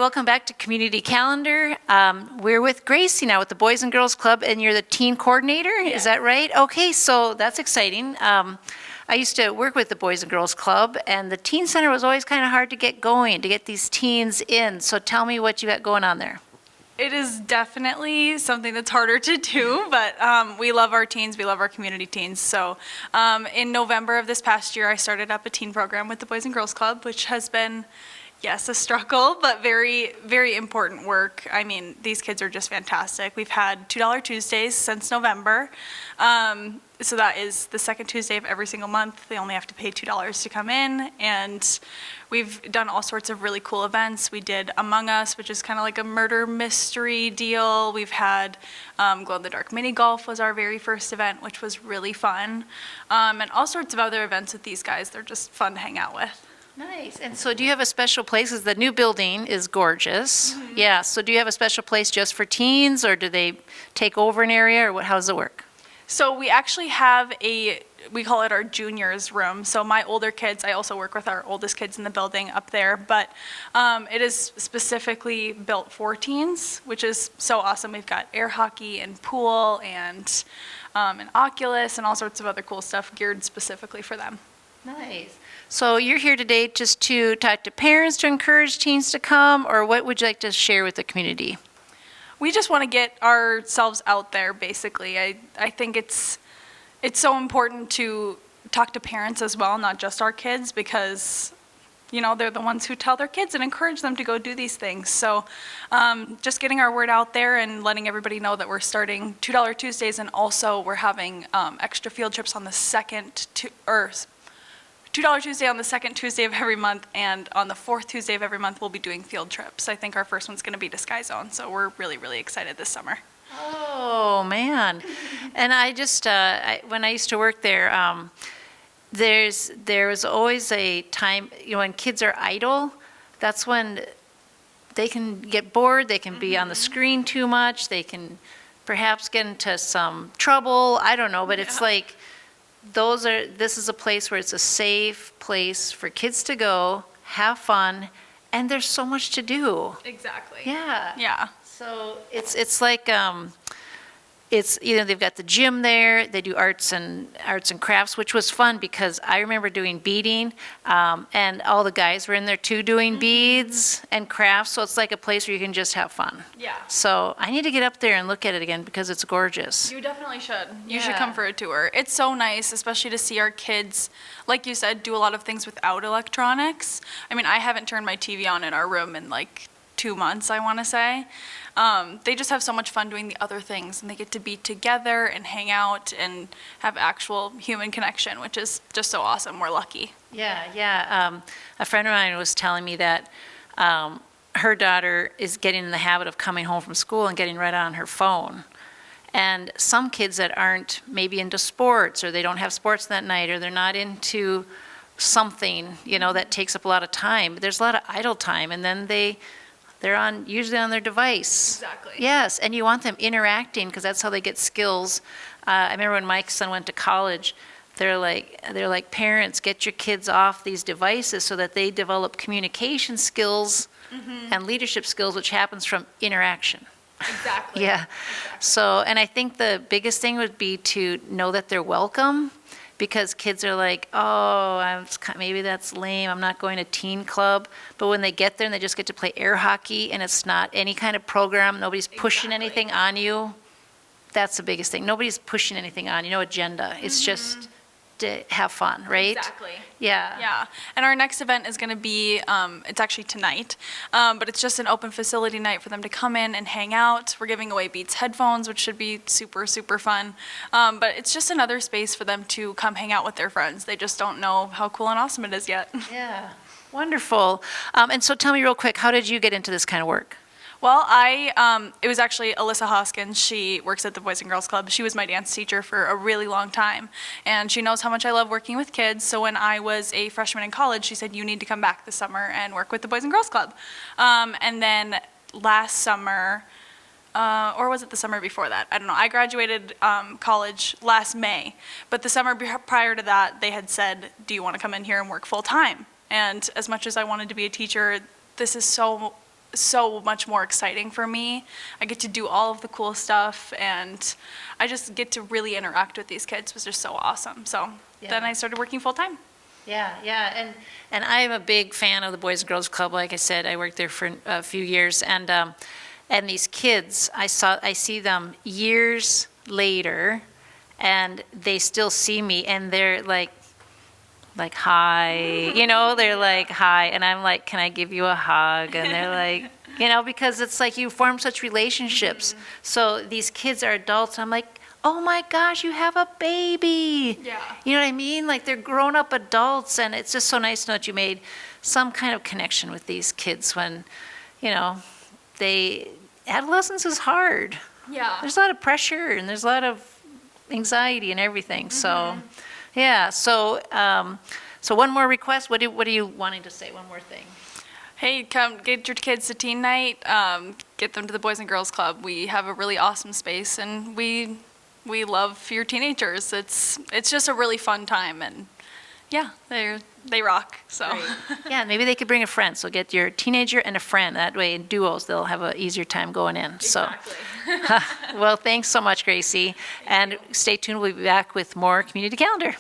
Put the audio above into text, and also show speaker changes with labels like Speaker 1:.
Speaker 1: welcome back to Community Calendar. We're with Gracee now with the Boys and Girls Club, and you're the teen coordinator, Is that right? Okay, so that's exciting. I used to work with the Boys and Girls Club, and the teen center was always kind of hard to get going, to get these teens in. So tell me what you got going on there.
Speaker 2: It is definitely something that's harder to do, but we love our teens, we love our community teens. So in November of this past year, I started up a teen program with the Boys and Girls Club, which has been, yes, a struggle, but very, very important work. I mean, these kids are just fantastic. We've had $2 Tuesdays since November. So that is the second Tuesday of every single month. They only have to pay $2 to come in, and we've done all sorts of really cool events. We did Among Us, which is kind of like a murder mystery deal. We've had glow-in-the-dark mini golf was our very first event, which was really fun, and all sorts of other events with these guys. They're just fun to hang out with.
Speaker 1: Nice. And so do you have a special place? 'Cause the new building is gorgeous. Mm-hmm. Yeah, so do you have a special place just for teens, or do they take over an area, or how does it work?
Speaker 2: So we actually have we call it our juniors room. So my older kids, I also work with our oldest kids in the building up there, but it is specifically built for teens, which is so awesome. We've got air hockey and pool and an Oculus and all sorts of other cool stuff geared specifically for them.
Speaker 1: Nice. So you're here today just to talk to parents to encourage teens to come, or what would you like to share with the community?
Speaker 2: We just want to get ourselves out there, basically. I think it's so important to talk to parents as well, not just our kids, because you know they're the ones who tell their kids and encourage them to go do these things. So just getting our word out there and letting everybody know that we're starting $2 Tuesdays, and also we're having extra field trips on the $2 Tuesday on the second Tuesday of every month, and on the fourth Tuesday of every month we'll be doing field trips. I think our first one's going to be to Sky Zone, so we're really, really excited this summer.
Speaker 1: Oh, man. And I just, when I used to work there, there was always a time, when kids are idle, that's when they can get bored, they can be on the screen too much, they can perhaps get into some trouble, I don't know, but it's like, this is a place where it's a safe place for kids to go, have fun, and there's so much to do.
Speaker 2: Exactly.
Speaker 1: Yeah.
Speaker 2: Yeah.
Speaker 1: So it's like it's they've got the gym there. They do arts and crafts, which was fun because I remember doing beading, and all the guys were in there too doing beads and crafts. So it's like a place where you can just have fun.
Speaker 2: Yeah.
Speaker 1: So I need to get up there and look at it again because it's gorgeous.
Speaker 2: You definitely should. You should come for a tour. It's so nice, especially to see our kids, like you said, do a lot of things without electronics. I mean, I haven't turned my TV on in our room in like 2 months, I want to say. They just have so much fun doing the other things, and they get to be together and hang out and have actual human connection, which is just so awesome. We're lucky.
Speaker 1: Yeah. A friend of mine was telling me that her daughter is getting in the habit of coming home from school and getting right on her phone. And some kids that aren't maybe into sports, or they don't have sports that night, or they're not into something, that takes up a lot of time. But there's a lot of idle time, and then they're usually on their device.
Speaker 2: Exactly.
Speaker 1: Yes, and you want them interacting because that's how they get skills. I remember when Mike's son went to college, they're like, parents, get your kids off these devices so that they develop communication skills and leadership skills, which happens from interaction.
Speaker 2: Exactly.
Speaker 1: Yeah.
Speaker 2: Exactly.
Speaker 1: So, and I think the biggest thing would be to know that they're welcome. Because kids are like, maybe that's lame, I'm not going to teen club. But when they get there and they just get to play air hockey, and it's not any kind of program, nobody's pushing anything on you, that's the biggest thing. Nobody's pushing anything on you, no agenda. It's just to have fun, right?
Speaker 2: Exactly.
Speaker 1: Yeah.
Speaker 2: Yeah. And our next event is going to be, it's actually tonight, but it's just an open facility night for them to come in and hang out. We're giving away Beats headphones, which should be super, super fun. But it's just another space for them to come hang out with their friends. They just don't know how cool and awesome it is yet.
Speaker 1: Yeah. Wonderful. And so tell me real quick, how did you get into this kind of work?
Speaker 2: Well, it was actually Alyssa Hoskins. She works at the Boys and Girls Club. She was my dance teacher for a really long time, and she knows how much I love working with kids. So when I was a freshman in college, she said, you need to come back this summer and work with the Boys and Girls Club. And then last summer, or was it the summer before that? I don't know. I graduated college last May, but the summer prior to that, they had said, do you want to come in here and work full time? And as much as I wanted to be a teacher, this is so so much more exciting for me. I get to do all of the cool stuff, and I just get to really interact with these kids, which is so awesome. So then I started working full time.
Speaker 1: Yeah, and I'm a big fan of the Boys and Girls Club. Like I said, I worked there for a few years, and these kids, I see them years later, and they still see me, and they're like hi, they're like hi, and I'm like, can I give you a hug? And they're like, because it's like you form such relationships. So these kids are adults. I'm like, oh my gosh, you have a baby.
Speaker 2: Yeah.
Speaker 1: You know what I mean? Like they're grown-up adults, and it's just so nice to know that you made some kind of connection with these kids when, adolescence is hard.
Speaker 2: Yeah.
Speaker 1: There's a lot of pressure, and there's a lot of anxiety and everything. So, yeah. So one more request. What are you wanting to say? One more thing.
Speaker 2: Hey, come get your kids to teen night. Get them to the Boys and Girls Club. We have a really awesome space, and we love your teenagers. It's just a really fun time, and yeah, they rock. So
Speaker 1: Yeah, maybe they could bring a friend. So get your teenager and a friend. That way, in duos, they'll have an easier time going in.
Speaker 2: exactly.
Speaker 1: So, well, thanks so much, Gracee, and stay tuned. We'll be back with more Community Calendar.